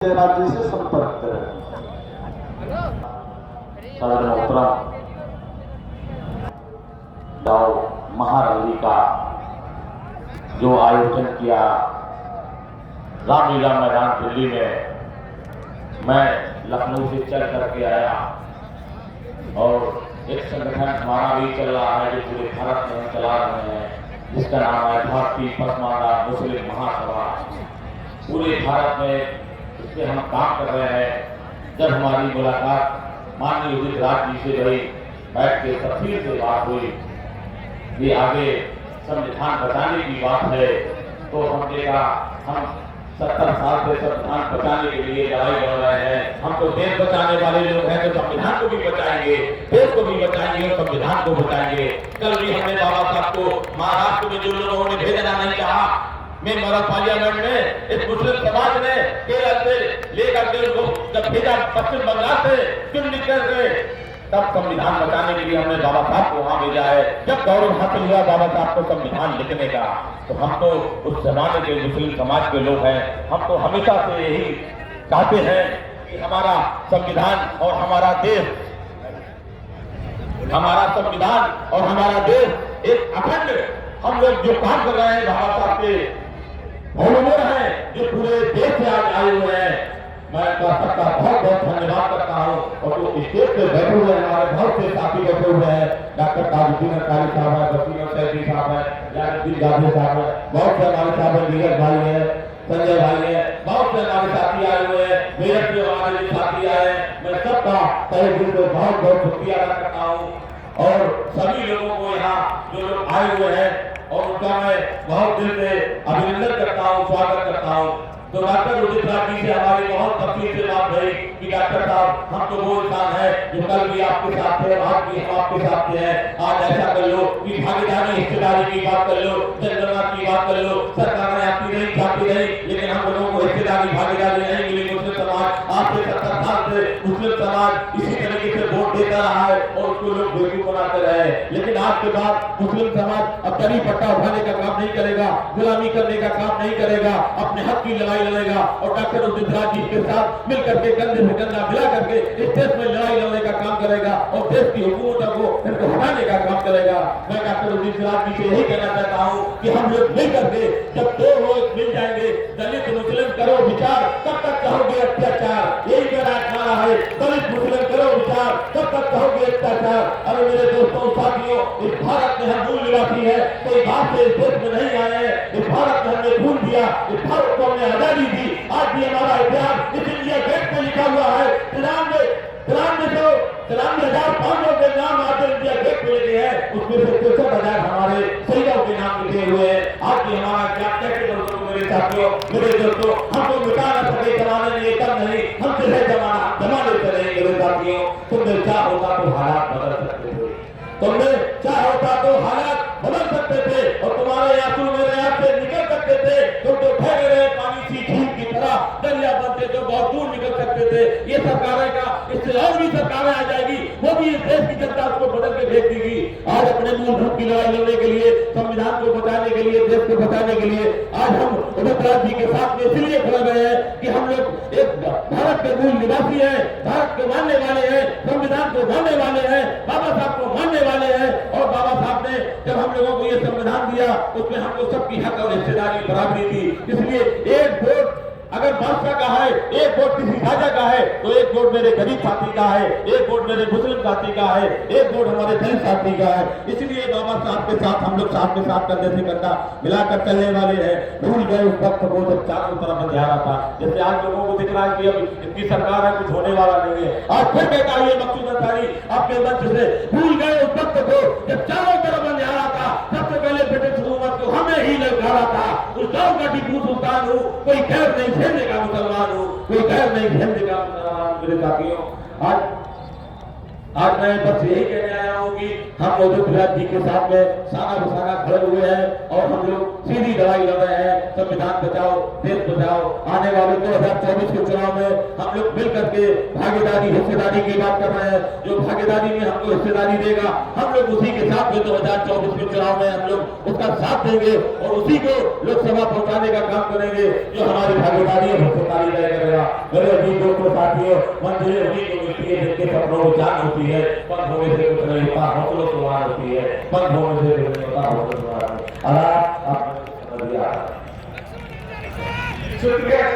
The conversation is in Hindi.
राज्य से संपर्क करें। महारैली का जो आयोजन किया रामलीला मैदान दिल्ली में, मैं लखनऊ से चल करके आया और एक संगठन हमारा भी चल रहा है जो पूरे भारत में चला रहे हैं, जिसका नाम है भारतीय पसमानदा मुस्लिम महासभा। पूरे भारत में इसमें हम काम कर रहे हैं। जब हमारी मुलाकात माननीय उदित राज जी से रही, बैठ के तफसील से बात हुई कि आगे संविधान बचाने की बात है, तो हमने कहा हम 70 साल से संविधान बचाने के लिए लड़ाई लड़ रहे हैं। हम तो देश बचाने वाले लोग हैं, तो संविधान को भी बचाएंगे, देश को भी बचाएंगे और संविधान को बचाएंगे। कल भी हमने बाबा साहब को महाराष्ट्र में जो लोगों ने भेजना नहीं चाहा, मेंबर ऑफ पार्लियामेंट में इस मुस्लिम समाज ने केरल से लेकर के उनको जब भेजा, पश्चिम बंगाल से चुन निकल गए, तब संविधान बचाने के लिए हमने बाबा साहब को वहां भेजा है। जब गौरव हासिल हुआ बाबा साहब को संविधान लिखने का, तो हम तो उस जमाने के मुस्लिम समाज के लोग हैं। हम तो हमेशा से यही चाहते हैं कि हमारा संविधान और हमारा देश, हमारा संविधान और हमारा देश एक अखंड, हम लोग जो काम कर रहे हैं बाबा साहब के भवनों हैं, जो पूरे देश से आज आए हुए हैं, मैं सबका बहुत बहुत धन्यवाद करता हूँ। और जो स्टेज पे बैठे हुए हैं, हमारे बहुत से साथी बैठे हुए हैं, डॉक्टर ताजुद्दीन अंसारी साहब है, वसीम सैफी साहब है, यादुद्दीन जावेद साहब है, बहुत से हमारे साहब है, नीरज भाई है, संजय भाई है, बहुत से हमारे साथी आए हुए हैं, मेरठ में हमारे साथी आए हैं। मैं सबका तहे दिल से बहुत बहुत शुक्रिया अदा करता हूँ और सभी लोगों को यहाँ जो लोग आए हुए हैं और उनका मैं बहुत दिल से अभिनंदन करता हूँ, स्वागत करता हूँ। तो डॉक्टर उदित राज जी से हमारी बहुत तफसील से बात रही कि डॉक्टर साहब हम तो वो इंसान है जो कल भी आपके साथ थे, आज भी हम आपके साथ हैं। आज ऐसा कर लो कि भागीदारी हिस्सेदारी की बात कर लो, जनगणना की बात कर लो, सरकार आपकी नहीं चाहती नहीं, लेकिन हम लोगों को हिस्सेदारी भागीदारी नहीं मिली। मुस्लिम समाज आज से 70 साल से मुस्लिम समाज इसी तरीके से वोट देता रहा है और उसको लोग बेवकूफ बनाते रहे, लेकिन आज के बाद मुस्लिम समाज अब दरी पट्टा उठाने का काम नहीं करेगा, गुलामी करने का काम नहीं करेगा, अपने हक की लड़ाई लड़ेगा और डॉक्टर उदित राज जी के साथ मिलकर के कंधे से कंधा मिला करके इस देश में लड़ाई लड़ने का काम करेगा और देश की हुकूमत को इनको हटाने का काम करेगा। मैं डॉक्टर उदित राज जी से यही कहना चाहता हूँ कि हम लोग मिलकर के जब दो लोग मिल जाएंगे, दलित मुस्लिम करो विचार, तब तक कहोगे अत्याचार। यही मेरा नारा है, दलित मुस्लिम करो विचार, तब तक कहोगे अत्याचार। अरे मेरे दोस्तों साथियों, इस भारत में हम मूल निवासी है, कोई बात से इस देश में नहीं आए हैं। इस भारत में हमने भूल दिया, इस भारत को हमने आजादी दी। आज भी हमारा इतिहास इस इंडिया गेट में लिखा हुआ है। 93,500 के नाम आज इंडिया गेट पे लिखे हैं, उसमें से 63,000 हमारे शहीदों के नाम लिखे हुए हैं। आज भी हमारा क्या कहते दोस्तों, मेरे साथियों, मेरे दोस्तों, हमको मिटा न सके जमाने में कम नहीं, हमसे है जमाने से नहीं। मेरे साथियों, तुमने चाह होता तो हालात बदल सकते थे, तुमने चाह होता तो हालात बदल सकते थे और तुम्हारे आंसू मेरे आंख से निकल सकते थे। तुम तो ठहरे रहे पानी सी झील की तरह, दरिया बनते जो बहुत दूर निकल सकते थे। ये सरकारें का, इससे और भी सरकारें आ जाएगी, वो भी इस देश की जनता उसको बदल के भेज देगी। आज अपने मूलभूत की लड़ाई लड़ने के लिए, संविधान को बचाने के लिए, देश को बचाने के लिए आज हम उदित राज जी के साथ में इसलिए खड़े हुए हैं कि हम लोग एक भारत के मूल निवासी हैं, भारत के मानने वाले हैं, संविधान को मानने वाले हैं, बाबा साहब को मानने वाले हैं। और बाबा साहब ने जब हम लोगों को ये संविधान दिया, उसमें हमको सबकी हक और हिस्सेदारी बराबरी थी। इसलिए एक वोट अगर बादशाह का है, एक वोट किसी राजा का है, तो एक वोट मेरे गरीब साथी का है, एक वोट मेरे मुस्लिम साथी का है, एक वोट हमारे दलित साथी का है। इसलिए बाबा साहब के साथ हम लोग साथ में साथ कंधे से कंधा मिलाकर चलने वाले हैं। भूल गए उस वक्त वो जब चारों तरफ अंधेरा था। जैसे आज लोगों को दिख रहा है कि अब इनकी सरकार है, कुछ होने वाला नहीं है। आज फिर कहता है मकसूद अंसारी आपके मंच से, भूल गए उस वक्त को जब चारों तरफ अंधेरा था। सबसे पहले ब्रिटिश हुकूमत को हमें ही ललकारा था। उस गाँव का टीपू सुल्तान हूँ, कोई खैर नहीं झेलने का मुसलमान हूँ, कोई खैर नहीं झेलने का मुसलमान। मेरे साथियों, आज मैं बस यही कहने आया हूँ कि हम उदित राज जी के साथ में साना बसाना खड़े हुए हैं और हम लोग सीधी लड़ाई लड़ रहे हैं। संविधान बचाओ, देश बचाओ। आने वाले 2024 के चुनाव में हम हम लोग मिल करके भागीदारी हिस्सेदारी की बात कर रहे हैं। जो भागीदारी में हमको हिस्सेदारी देगा, हम लोग उसी के साथ में 2024 के चुनाव में हम लोग उसका साथ देंगे और उसी को लोकसभा पहुंचाने का काम करेंगे जो हमारी भागीदारी और हिस्सेदारी तय करेगा। मेरे अजीज दोस्तों साथियों, मंजिलें उन्हीं को मिलती है जिनके सपनों में जान होती है, पंख होने से कुछ नहीं होता, हौसलों से वार होती है, पंख होने से कुछ नहीं होता, हौसलों से वार होती है। शुक्रिया।